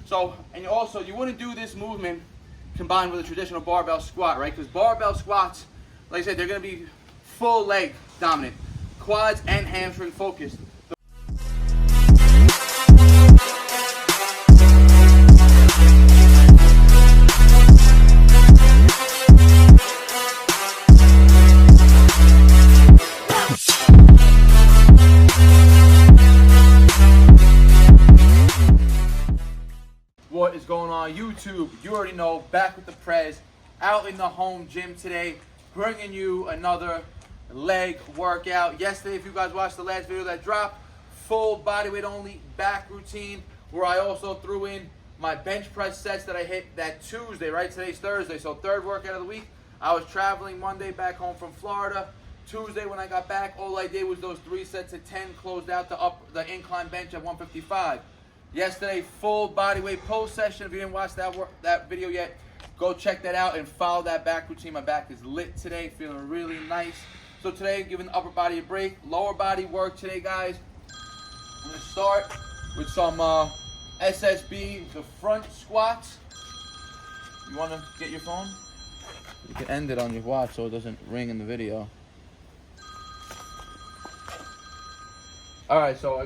So, and also you wouldn't do this movement combined with a traditional barbell squat, right? Because barbell squats, like I said, they're going to be full leg dominant, quads and hamstring focused. What is going on YouTube? You already know, back with the Prez, out in the home gym today, bringing you another leg workout. Yesterday, if you guys watched the last video that dropped, full bodyweight only back routine, where I also threw in my bench press sets that I hit that Tuesday, right? Today's Thursday, so third workout of the week. I was traveling Monday back home from Florida. Tuesday when I got back, all I did was those 3 sets of 10, closed out the incline bench at 155. Yesterday, full bodyweight pull session. If you didn't watch that video yet, go check that out and follow that back routine. My back is lit today, feeling really nice. So today, giving the upper body a break. Lower body work today, guys. I'm going to start with some SSB, the front squats. You want to get your phone? You can end it on your watch so it doesn't ring in the video. Alright, so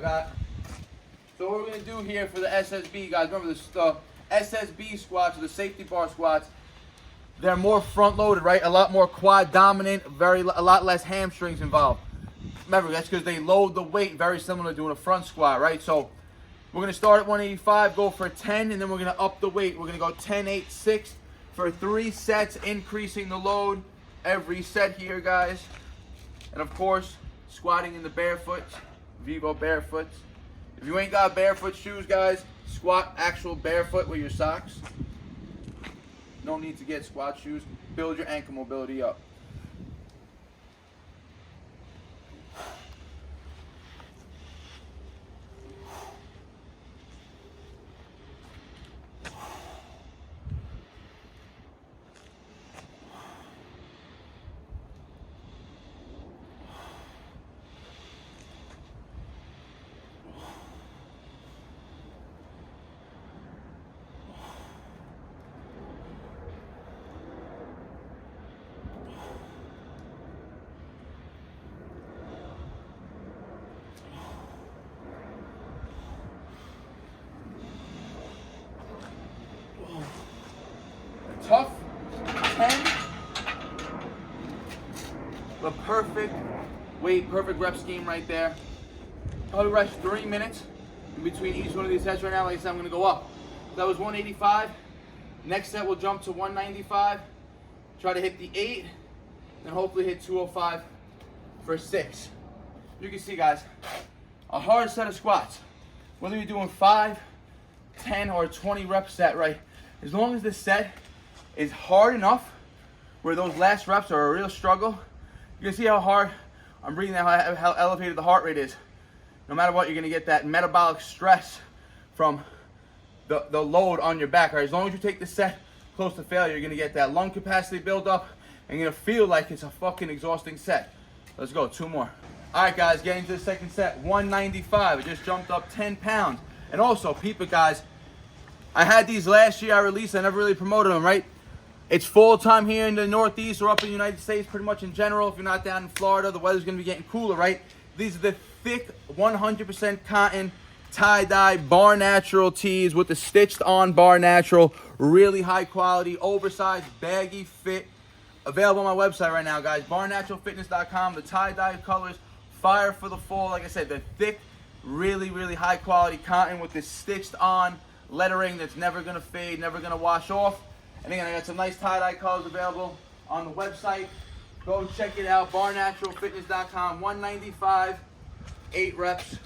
what we're going to do here for the SSB, guys, remember the SSB squats, or the safety bar squats, they're more front loaded, right? A lot more quad dominant, a lot less hamstrings involved. Remember, that's because they load the weight very similar to doing a front squat, right? So we're going to start at 185, go for 10, and then we're going to up the weight. We're going to go 10, 8, 6 for 3 sets, increasing the load every set here, guys. And of course, squatting in the barefoot, Vivo barefoots. If you ain't got barefoot shoes, guys, squat actual barefoot with your socks. No need to get squat shoes. Build your ankle mobility up. Tough 10, the perfect weight, perfect rep scheme right there. Probably rest 3 minutes in between each one of these sets right now. Like I said, I'm going to go up. That was 185. Next set we'll jump to 195. Try to hit the 8, then hopefully hit 205 for 6. You can see, guys, a hard set of squats. Whether you're doing 5, 10, or 20 rep set, right? As long as this set is hard enough where those last reps are a real struggle. You can see how hard I'm breathing, how elevated the heart rate is. No matter what, you're going to get that metabolic stress from the load on your back. Right? As long as you take the set close to failure, you're going to get that lung capacity build up, and you're going to feel like it's a fucking exhausting set. Let's go, 2 more. All right, guys, getting to the second set, 195. I just jumped up 10 pounds. And also, peep it, guys, I had these last year I released. I never really promoted them, right? It's fall time here in the Northeast or up in the United States, pretty much in general. If you're not down in Florida, the weather's going to be getting cooler, right? These are the thick 100% cotton tie-dye bar natural tees with the stitched on bar natural, really high quality, oversized, baggy fit. Available on my website right now, guys. barnaturalfitness.com. The tie-dye colors, fire for the fall. Like I said, the thick, really, really high quality cotton with this stitched on lettering that's never going to fade, never going to wash off. And again, I got some nice tie-dye colors available on the website. Go check it out, barnaturalfitness.com. 195, 8 reps.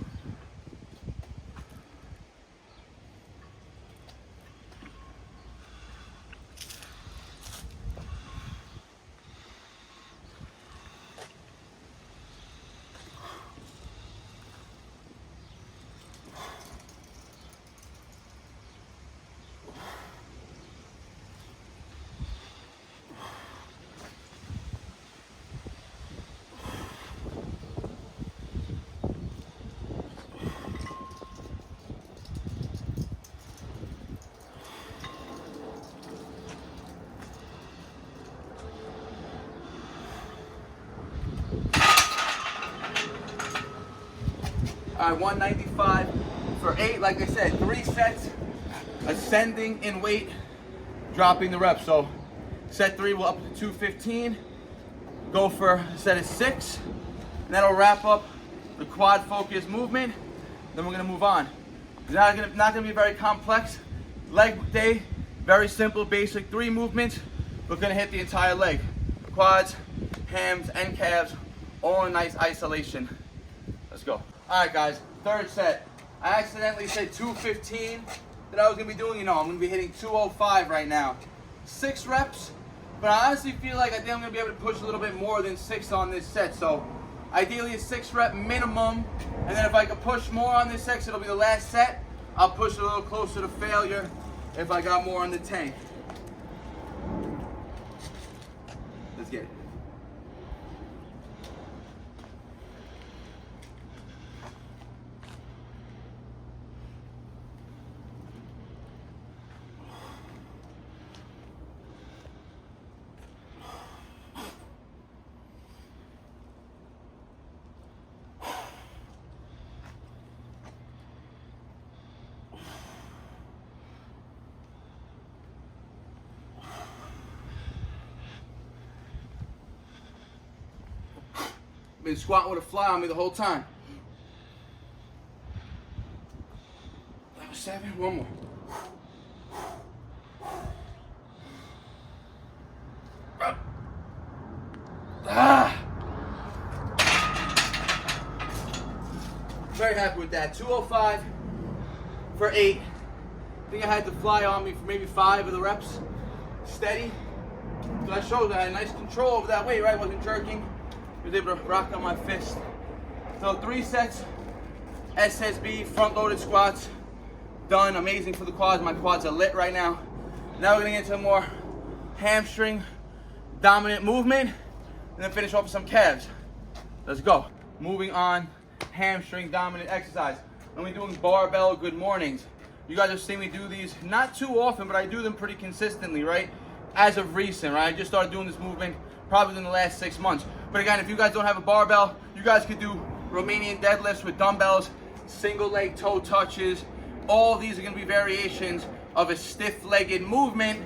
All right, 195 for 8. Like I said, 3 sets, ascending in weight, dropping the reps. So set 3 will up to 215. Go for a set of 6. And that'll wrap up the quad focus movement. Then we're gonna move on. It's not gonna be very complex. Leg day, very simple, basic 3 movements. We're gonna hit the entire leg. Quads, hams, and calves, all in nice isolation. Let's go. All right, guys, 3rd set. I accidentally said 215 that I was gonna be doing. You know, I'm gonna be hitting 205 right now. 6 reps, but I honestly feel like I think I'm gonna be able to push a little bit more than 6 on this set. So ideally a 6 rep minimum, and then if I could push more on this set, it'll be the last set. I'll push it a little closer to failure if I got more in the tank. Let's get it. Been squatting with a fly on me the whole time. That was 7. One more. Very happy with that. 205 for 8. I think I had the fly on me for maybe 5 of the reps. Steady. So that shows that I had nice control over that weight, right? Wasn't jerking. I was able to rock on my fist. So 3 sets, SSB, front loaded squats, done. Amazing for the quads. My quads are lit right now. Now we're gonna get into more hamstring dominant movement and then finish off with some calves. Let's go. Moving on, hamstring dominant exercise. I'm gonna be doing barbell good mornings. You guys have seen me do these not too often, but I do them pretty consistently, right? As of recent, right? I just started doing this movement probably in the last 6 months. But again, if you guys don't have a barbell, you guys could do Romanian deadlifts with dumbbells, single leg toe touches. All these are gonna be variations of a stiff-legged movement,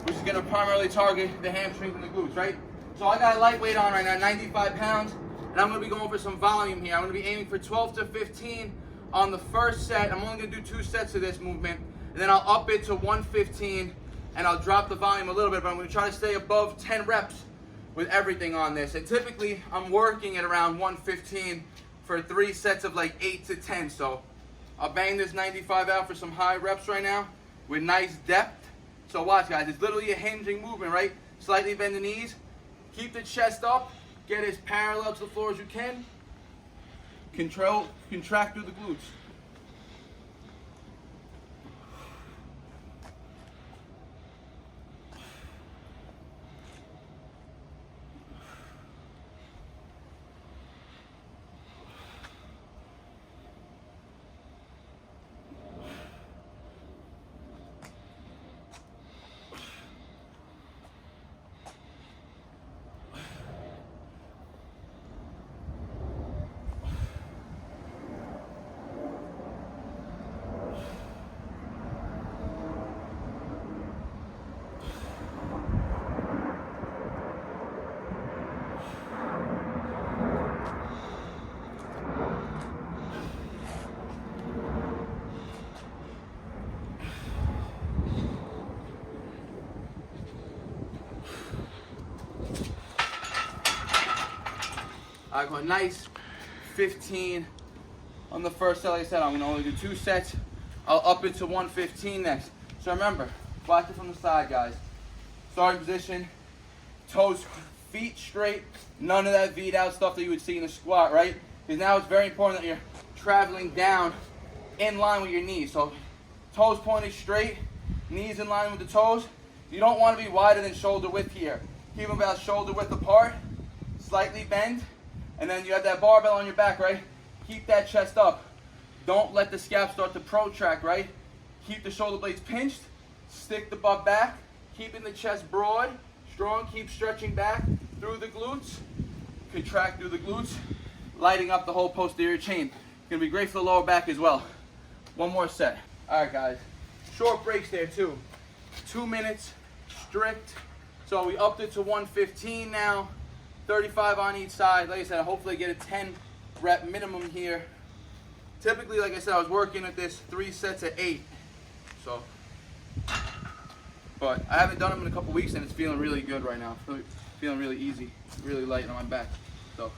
which is gonna primarily target the hamstrings and the glutes, right? So I got a lightweight on right now, 95 pounds, and I'm gonna be going for some volume here. I'm gonna be aiming for 12 to 15 on the first set. I'm only gonna do 2 sets of this movement, and then I'll up it to 115, and I'll drop the volume a little bit, but I'm gonna try to stay above 10 reps with everything on this. And typically I'm working at around 115 for 3 sets of like 8 to 10. So I'll bang this 95 out for some high reps right now with nice depth. So watch, guys, it's literally a hinging movement, right? Slightly bend the knees, keep the chest up, get as parallel to the floor as you can. Contract through the glutes. I got a nice 15 on the first set. Like I said, I'm gonna only do 2 sets. I'll up it to 115 next. So remember, watch it from the side, guys. Starting position, toes, feet straight, none of that V'd out stuff that you would see in a squat, right? Because now it's very important that you're traveling down in line with your knees. So toes pointed straight, knees in line with the toes. You don't want to be wider than shoulder width here. Keep them about shoulder width apart, slightly bend, and then you have that barbell on your back, right? Keep that chest up. Don't let the scap start to protract, right? Keep the shoulder blades pinched, stick the butt back, keeping the chest broad, strong, keep stretching back through the glutes, contract through the glutes, lighting up the whole posterior chain. Gonna be great for the lower back as well. One more set. All right, guys. Short breaks there too. 2 minutes strict. So we upped it to 115 now. 35 on each side. Like I said, hopefully get a 10 rep minimum here. Typically, like I said, I was working at this 3 sets of 8. So, but I haven't done them in a couple weeks and it's feeling really good right now. Feeling really easy, really light on my back. So.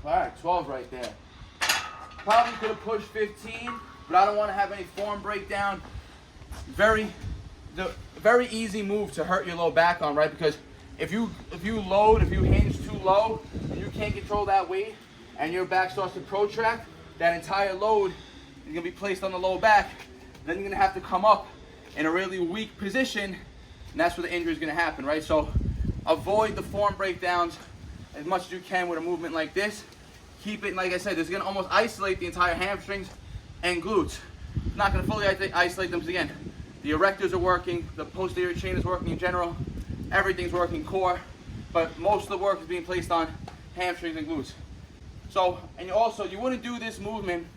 All right, 12 right there. Probably could have pushed 15, but I don't want to have any form breakdown. Very easy move to hurt your low back on, right? Because if you hinge too low, and you can't control that weight, and your back starts to protract, that entire load is gonna be placed on the low back. Then you're gonna have to come up in a really weak position, and that's where the injury is gonna happen, right? So avoid the form breakdowns as much as you can with a movement like this. Keep it, like I said, this is gonna almost isolate the entire hamstrings and glutes. It's not gonna fully isolate them because again, the erectors are working, the posterior chain is working in general, everything's working core, but most of the work is being placed on hamstrings and glutes. So, and you wouldn't do this movement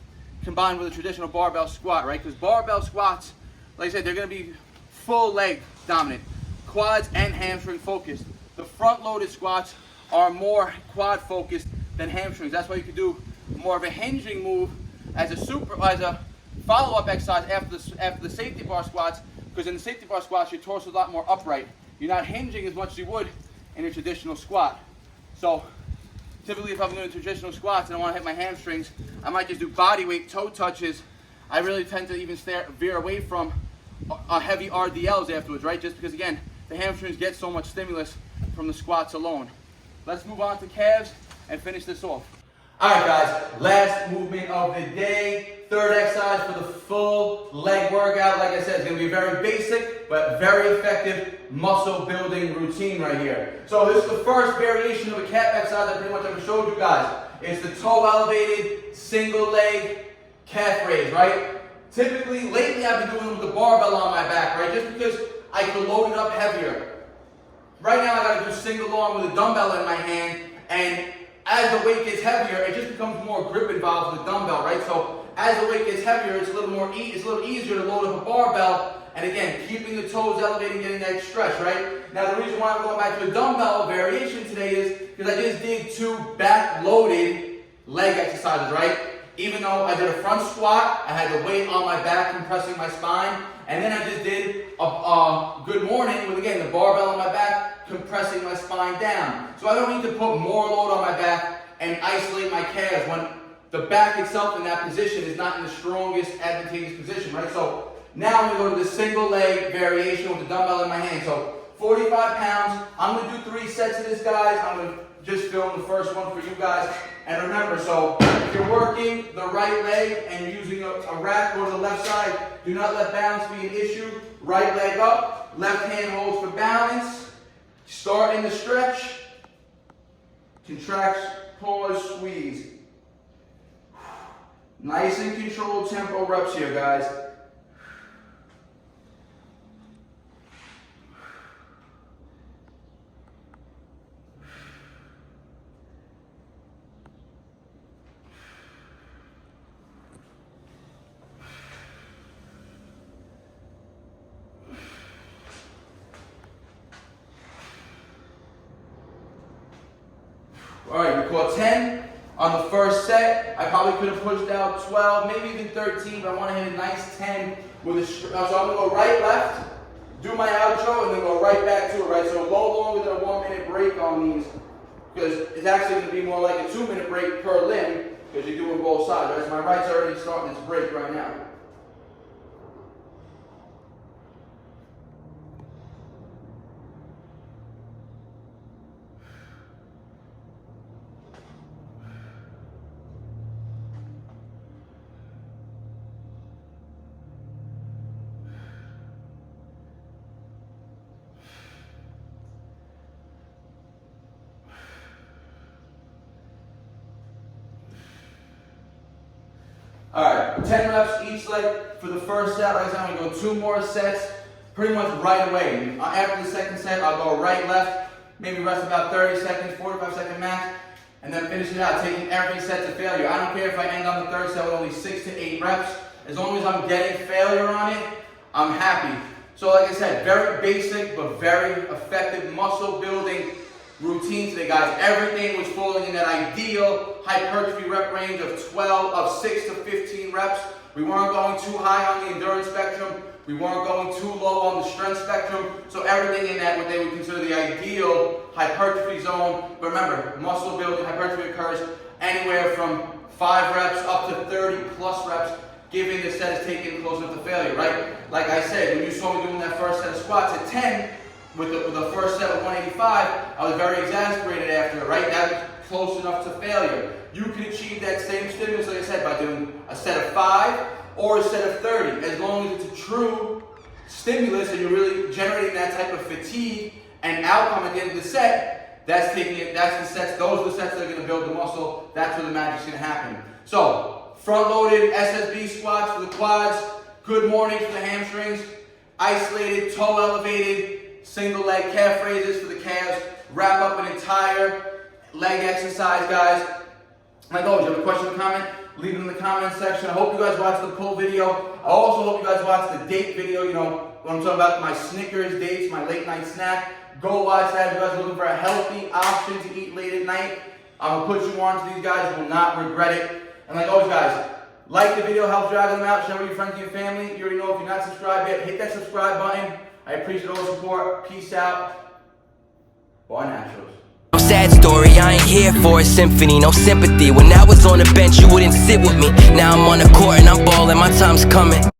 combined with a traditional barbell squat, right? Because barbell squats, like I said, they're gonna be full leg dominant, quads and hamstring focused. The front loaded squats are more quad focused than hamstrings. That's why you could do more of a hinging move as a follow-up exercise after the safety bar squats, because in the safety bar squats your torso is a lot more upright. You're not hinging as much as you would in a traditional squat. So typically if I'm doing traditional squats and I want to hit my hamstrings, I might just do body weight toe touches. I really tend to even veer away from heavy RDLs afterwards, right? Just because again, the hamstrings get so much stimulus from the squats alone. Let's move on to calves and finish this off. All right, guys, last movement of the day. Third exercise for the full leg workout. Like I said, it's gonna be a very basic, but very effective muscle building routine right here. So this is the first variation of a calf exercise I pretty much ever showed you guys. It's the toe elevated, single leg calf raise, right? Typically, lately I've been doing it with the barbell on my back, right? Just because I can load it up heavier. Right now I gotta do single arm with a dumbbell in my hand, and as the weight gets heavier, it just becomes more grip involved with the dumbbell, right? So as the weight gets heavier, it's a little easier to load up a barbell, and again, keeping the toes elevated, getting that stretch, right? Now the reason why I'm going back to a dumbbell variation today is because I just did 2 back-loaded leg exercises, right? Even though I did a front squat, I had the weight on my back compressing my spine, and then I just did a good morning with, again, the barbell on my back compressing my spine down. So I don't need to put more load on my back and isolate my calves when the back itself in that position is not in the strongest advantageous position, right? So now I'm going to go to the single leg variation with the dumbbell in my hand. So 45 pounds. I'm going to do 3 sets of this, guys. I'm going to just film the first one for you guys. And remember, so if you're working the right leg and you're using a rack, go to the left side. Do not let balance be an issue. Right leg up, left hand holds for balance. Start in the stretch. Contract, pause, squeeze. Nice and controlled tempo reps here, guys. All right, we caught 10 on the first set. I probably could have pushed out 12, maybe even 13, but I want to hit a nice 10 with a so I'm going to go right, left, do my outro, and then go right back to it, right? So go longer than a 1 minute break on these, because it's actually going to be more like a 2-minute break per limb because you're doing both sides. Right? So my right's already starting its break right now. Alright, 10 reps each leg for the first set. Like I said, I'm going to go 2 more sets pretty much right away. After the second set, I'll go right, left, maybe rest about 30 seconds, 45-second max, and then finish it out, taking every set to failure. I don't care if I end on the third set with only 6 to 8 reps. As long as I'm getting failure on it, I'm happy. So like I said, very basic but very effective muscle building routine today, guys. Everything was falling in that ideal hypertrophy rep range of 6 to 15 reps. We weren't going too high on the endurance spectrum. We weren't going too low on the strength spectrum. So everything in that, what they would consider the ideal hypertrophy zone. But remember, muscle building hypertrophy occurs anywhere from 5 reps up to 30 plus reps, given the set is taken close enough to failure, right? Like I said, when you saw me doing that first set of squats at 10, with the first set of 185, I was very exasperated after it, right? That was close enough to failure. You can achieve that same stimulus, like I said, by doing a set of 5 or a set of 30. As long as it's a true stimulus and you're really generating that type of fatigue and outcome at the end of the set, those are the sets that are going to build the muscle. That's where the magic's going to happen. So, front-loaded SSB squats for the quads, good mornings for the hamstrings, isolated, toe elevated, single leg calf raises for the calves. Wrap up an entire leg exercise, guys. Like always, you have a question or comment? Leave it in the comment section. I hope you guys watched the pull video. I also hope you guys watched the date video. You know, when I'm talking about my Snickers dates, my late night snack. Go watch that if you guys are looking for a healthy option to eat late at night. I'm going to put you on to these guys. You will not regret it. And like always, guys, like the video, help drag them out, share with your friends and your family. You already know if you're not subscribed yet, hit that subscribe button. I appreciate all the support. Peace out. Barnaturals. No sad story, I ain't here for a symphony, no sympathy. When I was on the bench, you wouldn't sit with me. Now I'm on the court and I'm balling, my time's coming.